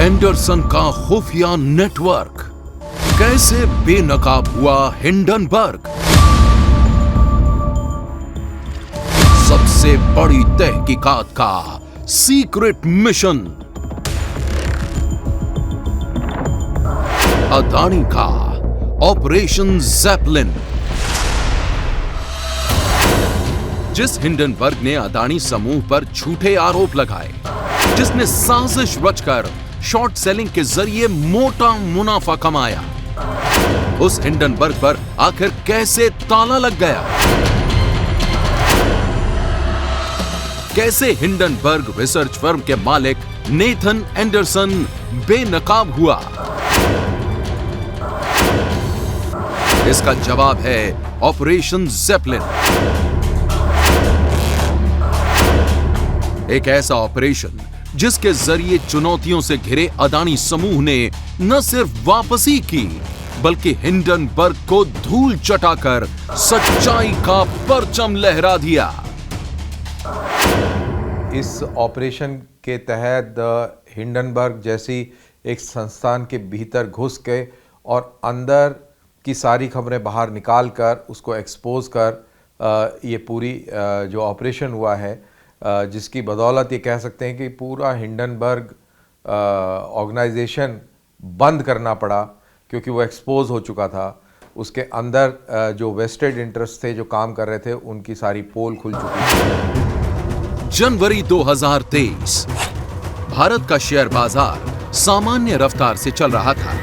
Anderson का खुफिया network, कैसे बेनकाब हुआ हिंडनबर्ग, सबसे बड़ी तहकीकात का सीक्रेट मिशन, अदानी का ऑपरेशन ज़ेपलिन। जिस हिंडनबर्ग ने अदानी समूह पर झूठे आरोप लगाए, जिसने साजिश रचकर शॉर्ट सेलिंग के जरिए मोटा मुनाफा कमाया, उस हिंडनबर्ग पर आखिर कैसे ताला लग गया? कैसे हिंडनबर्ग रिसर्च फर्म के मालिक नेथन एंडरसन बेनकाब हुआ? इसका जवाब है ऑपरेशन ज़ेपलिन। एक ऐसा ऑपरेशन जिसके जरिए चुनौतियों से घिरे अदानी समूह ने न सिर्फ वापसी की, बल्कि हिंडनबर्ग को धूल चटाकर सच्चाई का परचम लहरा दिया। इस ऑपरेशन के तहत हिंडनबर्ग जैसी एक संस्थान के भीतर घुस के और अंदर की सारी खबरें बाहर निकाल कर उसको एक्सपोज कर ये पूरी जो ऑपरेशन हुआ है, जिसकी बदौलत ये कह सकते हैं कि पूरा हिंडनबर्ग ऑर्गेनाइजेशन बंद करना पड़ा, क्योंकि वो एक्सपोज हो चुका था। उसके अंदर जो वेस्टेड इंटरेस्ट थे जो काम कर रहे थे, उनकी सारी पोल खुल चुकी थी। जनवरी 2023 भारत का शेयर बाजार सामान्य रफ्तार से चल रहा था।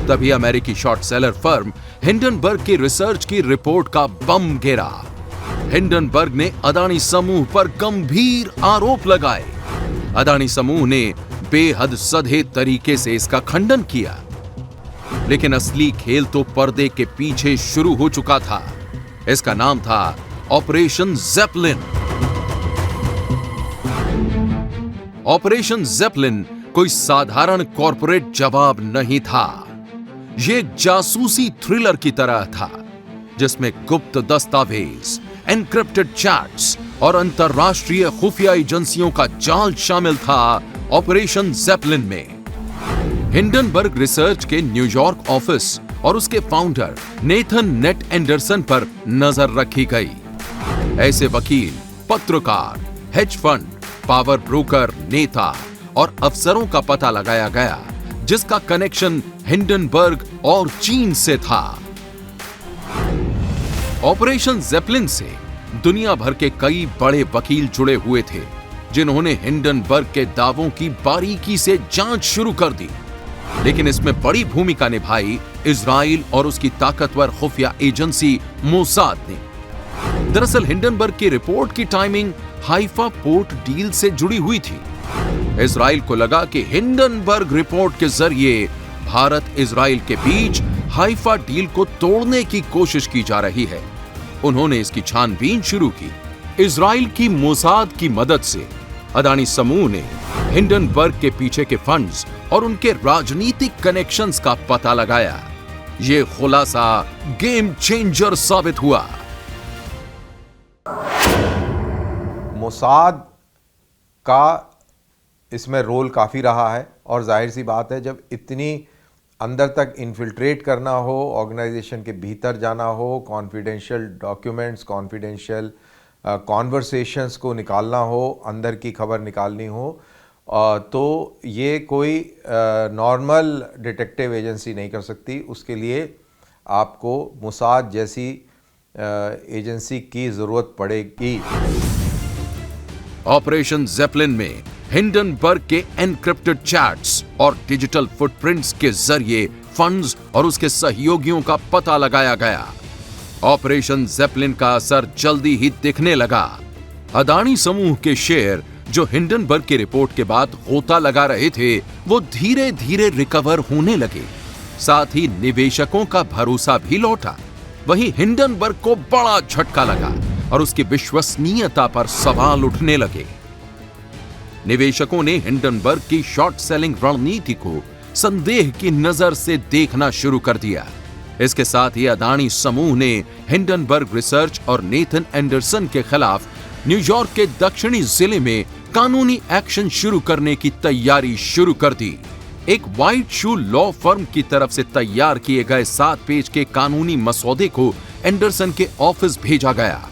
तभी अमेरिकी शॉर्ट सेलर फर्म हिंडनबर्ग की रिसर्च की रिपोर्ट का बम गिरा। हिंडनबर्ग ने अदानी समूह पर गंभीर आरोप लगाए। अदानी समूह ने बेहद सधे तरीके से इसका खंडन किया, लेकिन असली खेल तो पर्दे के पीछे शुरू हो चुका था। इसका नाम था ऑपरेशन ज़ेपलिन। ऑपरेशन ज़ेपलिन कोई साधारण कॉर्पोरेट जवाब नहीं था। यह एक जासूसी थ्रिलर की तरह था, जिसमें गुप्त दस्तावेज, एनक्रिप्टेड चैट्स और अंतरराष्ट्रीय खुफिया एजेंसियों का जाल शामिल था। ऑपरेशन ज़ेपलिन में हिंडनबर्ग रिसर्च के न्यूयॉर्क ऑफिस और उसके फाउंडर नेथन नेट एंडरसन पर नजर रखी गई। ऐसे वकील, पत्रकार, हेज फंड, पावर ब्रोकर, नेता और अफसरों का पता लगाया गया, जिसका कनेक्शन हिंडनबर्ग और चीन से था। ऑपरेशन ज़ेपलिन से दुनिया भर के कई बड़े वकील जुड़े हुए थे, जिन्होंने हिंडनबर्ग के दावों की बारीकी से जांच शुरू कर दी। लेकिन इसमें बड़ी भूमिका निभाई इजराइल और उसकी ताकतवर खुफिया एजेंसी मोसाद ने। दरअसल हिंडनबर्ग की रिपोर्ट की टाइमिंग हाइफा पोर्ट डील से जुड़ी हुई थी। इजराइल को लगा कि हिंडनबर्ग रिपोर्ट के जरिए भारत इजराइल के बीच हाइफा डील को तोड़ने की कोशिश की जा रही है। उन्होंने इसकी छानबीन शुरू की। इजराइल की मोसाद की मदद से अदानी समूह ने हिंडनबर्ग के पीछे के फंड्स और उनके राजनीतिक कनेक्शंस का पता लगाया। यह खुलासा गेम चेंजर साबित हुआ। मोसाद का इसमें रोल काफ़ी रहा है, और जाहिर सी बात है जब इतनी अंदर तक इन्फिल्ट्रेट करना हो, ऑर्गेनाइजेशन के भीतर जाना हो, कॉन्फिडेंशियल डॉक्यूमेंट्स, कॉन्फिडेंशियल कॉन्वर्सेशंस को निकालना हो, अंदर की खबर निकालनी हो, तो ये कोई नॉर्मल डिटेक्टिव एजेंसी नहीं कर सकती। उसके लिए आपको मोसाद जैसी एजेंसी की ज़रूरत पड़ेगी। ऑपरेशन ज़ेपलिन में हिंडनबर्ग के एनक्रिप्टेड चैट्स और डिजिटल फुटप्रिंट्स के जरिए फंड्स और उसके सहयोगियों का पता लगाया गया। ऑपरेशन ज़ेपलिन का असर जल्दी ही दिखने लगा। अदानी समूह के शेयर जो हिंडनबर्ग की रिपोर्ट के बाद गोता लगा रहे थे, वो धीरे धीरे रिकवर होने लगे। साथ ही निवेशकों का भरोसा भी लौटा। वहीं हिंडनबर्ग को बड़ा झटका लगा और उसकी विश्वसनीयता पर सवाल उठने लगे। निवेशकों ने हिंडनबर्ग की शॉर्ट सेलिंग रणनीति को संदेह की नजर से देखना शुरू कर दिया। इसके साथ ही अदानी समूह ने हिंडनबर्ग रिसर्च और नेथन एंडरसन के खिलाफ न्यूयॉर्क के दक्षिणी जिले में कानूनी एक्शन शुरू करने की तैयारी शुरू कर दी। एक व्हाइट शू लॉ फर्म की तरफ से तैयार किए गए 7 पेज के कानूनी मसौदे को एंडरसन के ऑफिस भेजा गया।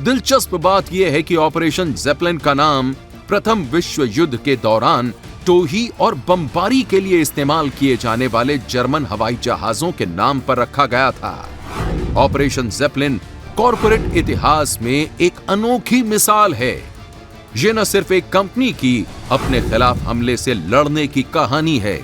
दिलचस्प बात यह है कि ऑपरेशन ज़ेपेलिन का नाम प्रथम विश्व युद्ध के दौरान टोही और बमबारी के लिए इस्तेमाल किए जाने वाले जर्मन हवाई जहाजों के नाम पर रखा गया था। ऑपरेशन ज़ेपेलिन कॉरपोरेट इतिहास में एक अनोखी मिसाल है। यह न सिर्फ एक कंपनी की अपने खिलाफ हमले से लड़ने की कहानी है,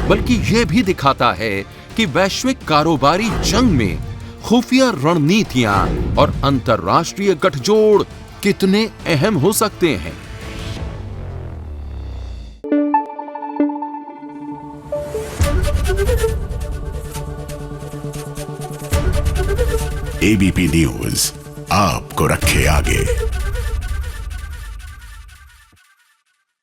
बल्कि यह भी दिखाता है कि वैश्विक कारोबारी जंग में खुफिया रणनीतियां और अंतरराष्ट्रीय गठजोड़ कितने अहम हो सकते हैं। एबीपी न्यूज आपको रखे आगे।